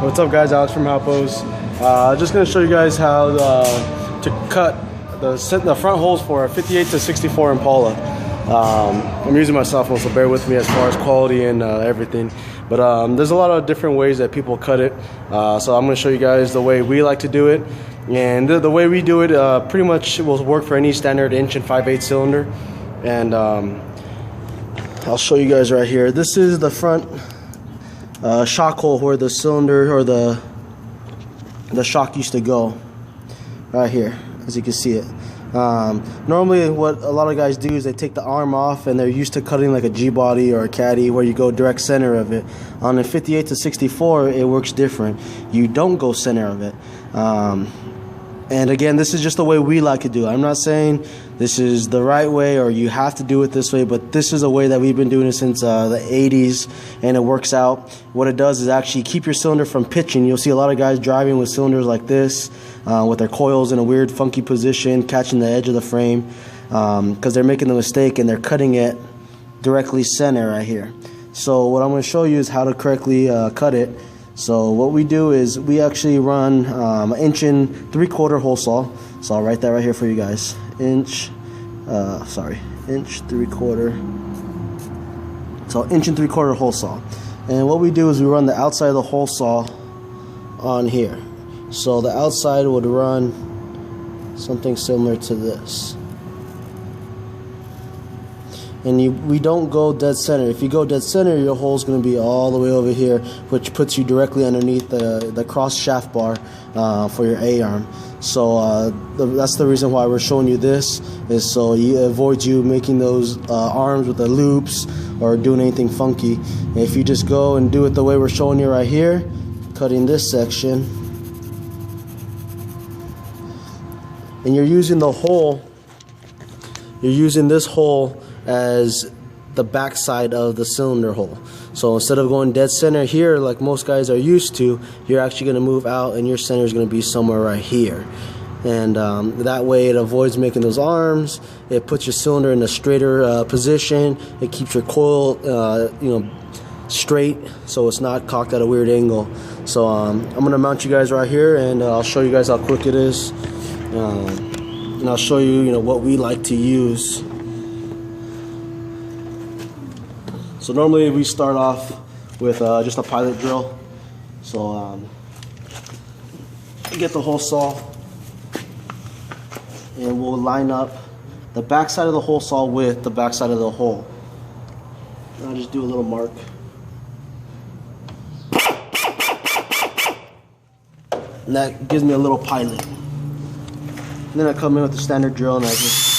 What's up, guys? Alex from Halpos. Just going to show you guys how to cut the front holes for a 58 to 64 Impala. I'm using my cell phone, so bear with me as far as quality and everything. But there's a lot of different ways that people cut it. So I'm going to show you guys the way we like to do it. And the way we do it pretty much will work for any standard inch and 5/8 cylinder. And I'll show you guys right here. This is the front shock hole where the cylinder or the shock used to go, right here, as you can see it. Normally what a lot of guys do is they take the arm off, and they're used to cutting like a G-body or a caddy where you go direct center of it. On a 58 to 64 it works different. You don't go center of it. And again, this is just the way we like to do it. I'm not saying this is the right way or you have to do it this way, but this is a way that we've been doing it since the 80s, and it works out. What it does is actually keep your cylinder from pitching. You'll see a lot of guys driving with cylinders like this, with their coils in a weird funky position, catching the edge of the frame, because they're making the mistake and they're cutting it directly center right here. So what I'm going to show you is how to correctly cut it. So what we do is we actually run an 1 3/4 hole saw. So I'll write that right here for you guys. 1 3/4. So 1 3/4 hole saw. And what we do is we run the outside of the hole saw on here. So the outside would run something similar to this. And we don't go dead center. If you go dead center, your hole's going to be all the way over here, which puts you directly underneath the cross shaft bar for your A-arm. So that's the reason why we're showing you this, is so you avoid you making those arms with the loops or doing anything funky. And if you just go and do it the way we're showing you right here, cutting this section, and you're using the hole, you're using this hole as the back side of the cylinder hole. So instead of going dead center here like most guys are used to, you're actually going to move out and your center is going to be somewhere right here. And that way it avoids making those arms. It puts your cylinder in a straighter position. It keeps your coil straight, so it's not cocked at a weird angle. So I'm going to mount you guys right here, and I'll show you guys how quick it is. And I'll show you, what we like to use. So normally we start off with just a pilot drill. So get the hole saw, and we'll line up the back side of the hole saw with the back side of the hole. And I'll just do a little mark. And that gives me a little pilot. And then I come in with the standard drill, and I just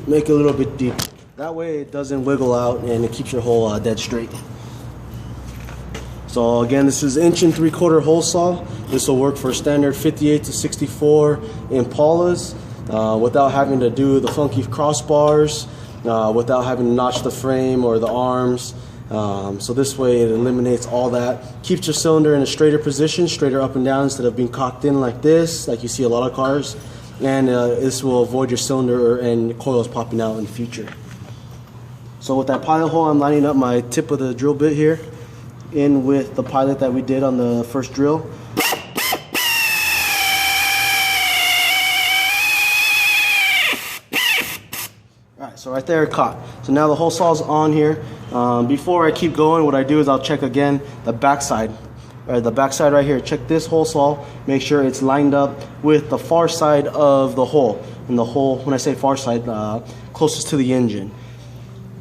make it a little bit deep. That way it doesn't wiggle out and it keeps your hole dead straight. So again, this is 1 3/4 hole saw. This will work for standard 58 to 64 Impalas without having to do the funky crossbars, without having to notch the frame or the arms. So this way it eliminates all that. Keeps your cylinder in a straighter position, straighter up and down, instead of being cocked in like this, like you see a lot of cars. And this will avoid your cylinder and coils popping out in the future. So with that pilot hole, I'm lining up my tip of the drill bit here in with the pilot that we did on the first drill. Alright, so right there it caught. So now the hole saw's on here. Before I keep going, what I do is I'll check again the backside. The back side right here. Check this hole saw, make sure it's lined up with the far side of the hole. And the hole, when I say far side, closest to the engine.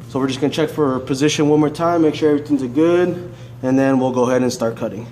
So we're just going to check for position one more time, make sure everything's good, and then we'll go ahead and start cutting.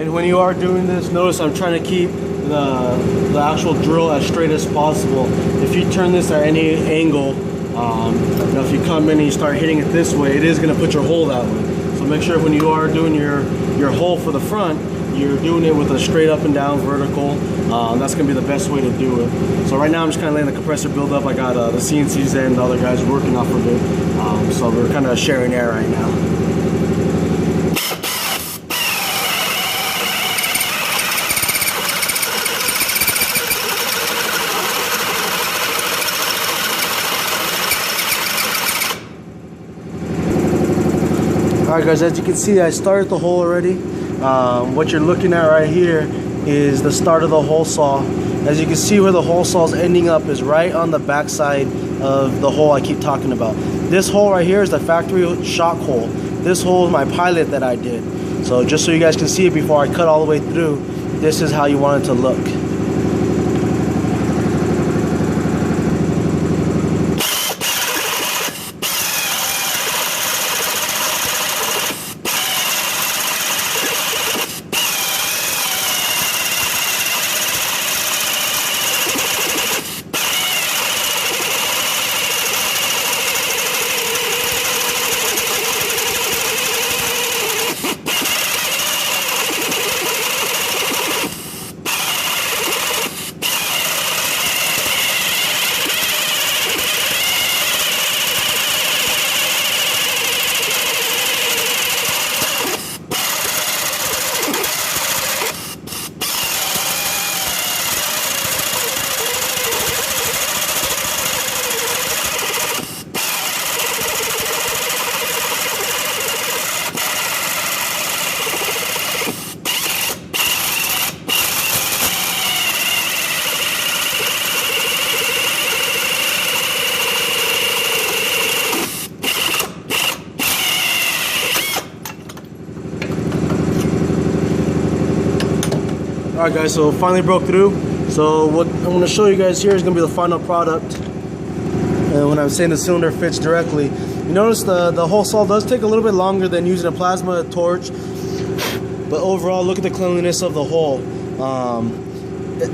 And when you are doing this, notice I'm trying to keep the actual drill as straight as possible. If you turn this at any angle, you know, if you come in and you start hitting it this way, it is going to put your hole that way. So make sure when you are doing your hole for the front, you're doing it with a straight up and down vertical. That's going to be the best way to do it. So right now I'm just kind of letting the compressor build up. I got the CNCs and the other guys working off of it. So we're kind of sharing air right now. Alright guys, as you can see, I started the hole already. What you're looking at right here is the start of the hole saw. As you can see, where the hole saw is ending up is right on the back side of the hole I keep talking about. This hole right here is the factory shock hole. This hole is my pilot that I did. So just so you guys can see it before I cut all the way through, this is how you want it to look. Alright guys, so finally broke through. So what I'm going to show you guys here is going to be the final product. And when I'm saying the cylinder fits directly, you notice the hole saw does take a little bit longer than using a plasma torch. But overall, look at the cleanliness of the hole.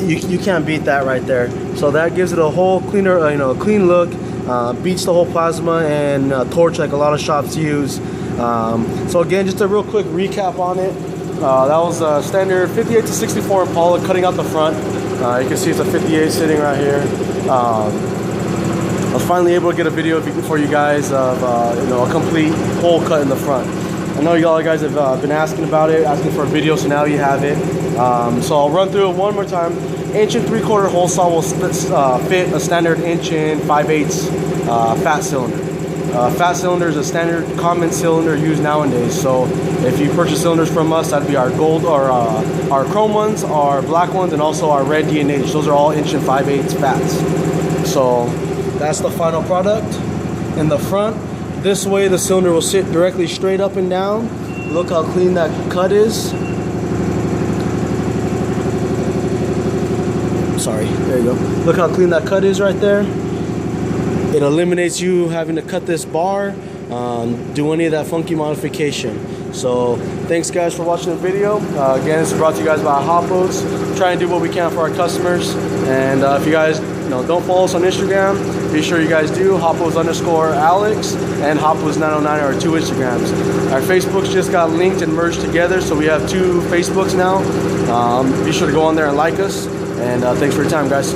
You can't beat that right there. So that gives it a whole cleaner, a clean look. Beats the whole plasma and torch like a lot of shops use. So again, just a real quick recap on it. That was a standard 58 to 64 Impala cutting out the front. You can see it's a 58 sitting right here. I was finally able to get a video for you guys of a complete hole cut in the front. I know y'all guys have been asking about it, asking for a video, so now you have it. So I'll run through it one more time. 1 3/4 hole saw will fit a standard 1 5/8 fat cylinder. Fat cylinder is a standard common cylinder used nowadays. So if you purchase cylinders from us, that'd be our gold or our chrome ones, our black ones, and also our red D&H. Those are all 1 5/8 fats. So that's the final product in the front. This way the cylinder will sit directly straight up and down. Look how clean that cut is. Sorry, there you go. Look how clean that cut is right there. It eliminates you having to cut this bar, do any of that funky modification. So thanks guys for watching the video. Again, this is brought to you guys by Hoppos. Try and do what we can for our customers. And if you guys don't follow us on Instagram, be sure you guys do. Hoppos_Alex and Hoppos909 are our 2 Instagrams. Our Facebooks just got linked and merged together, so we have 2 Facebooks now. Be sure to go on there and like us. And thanks for your time, guys.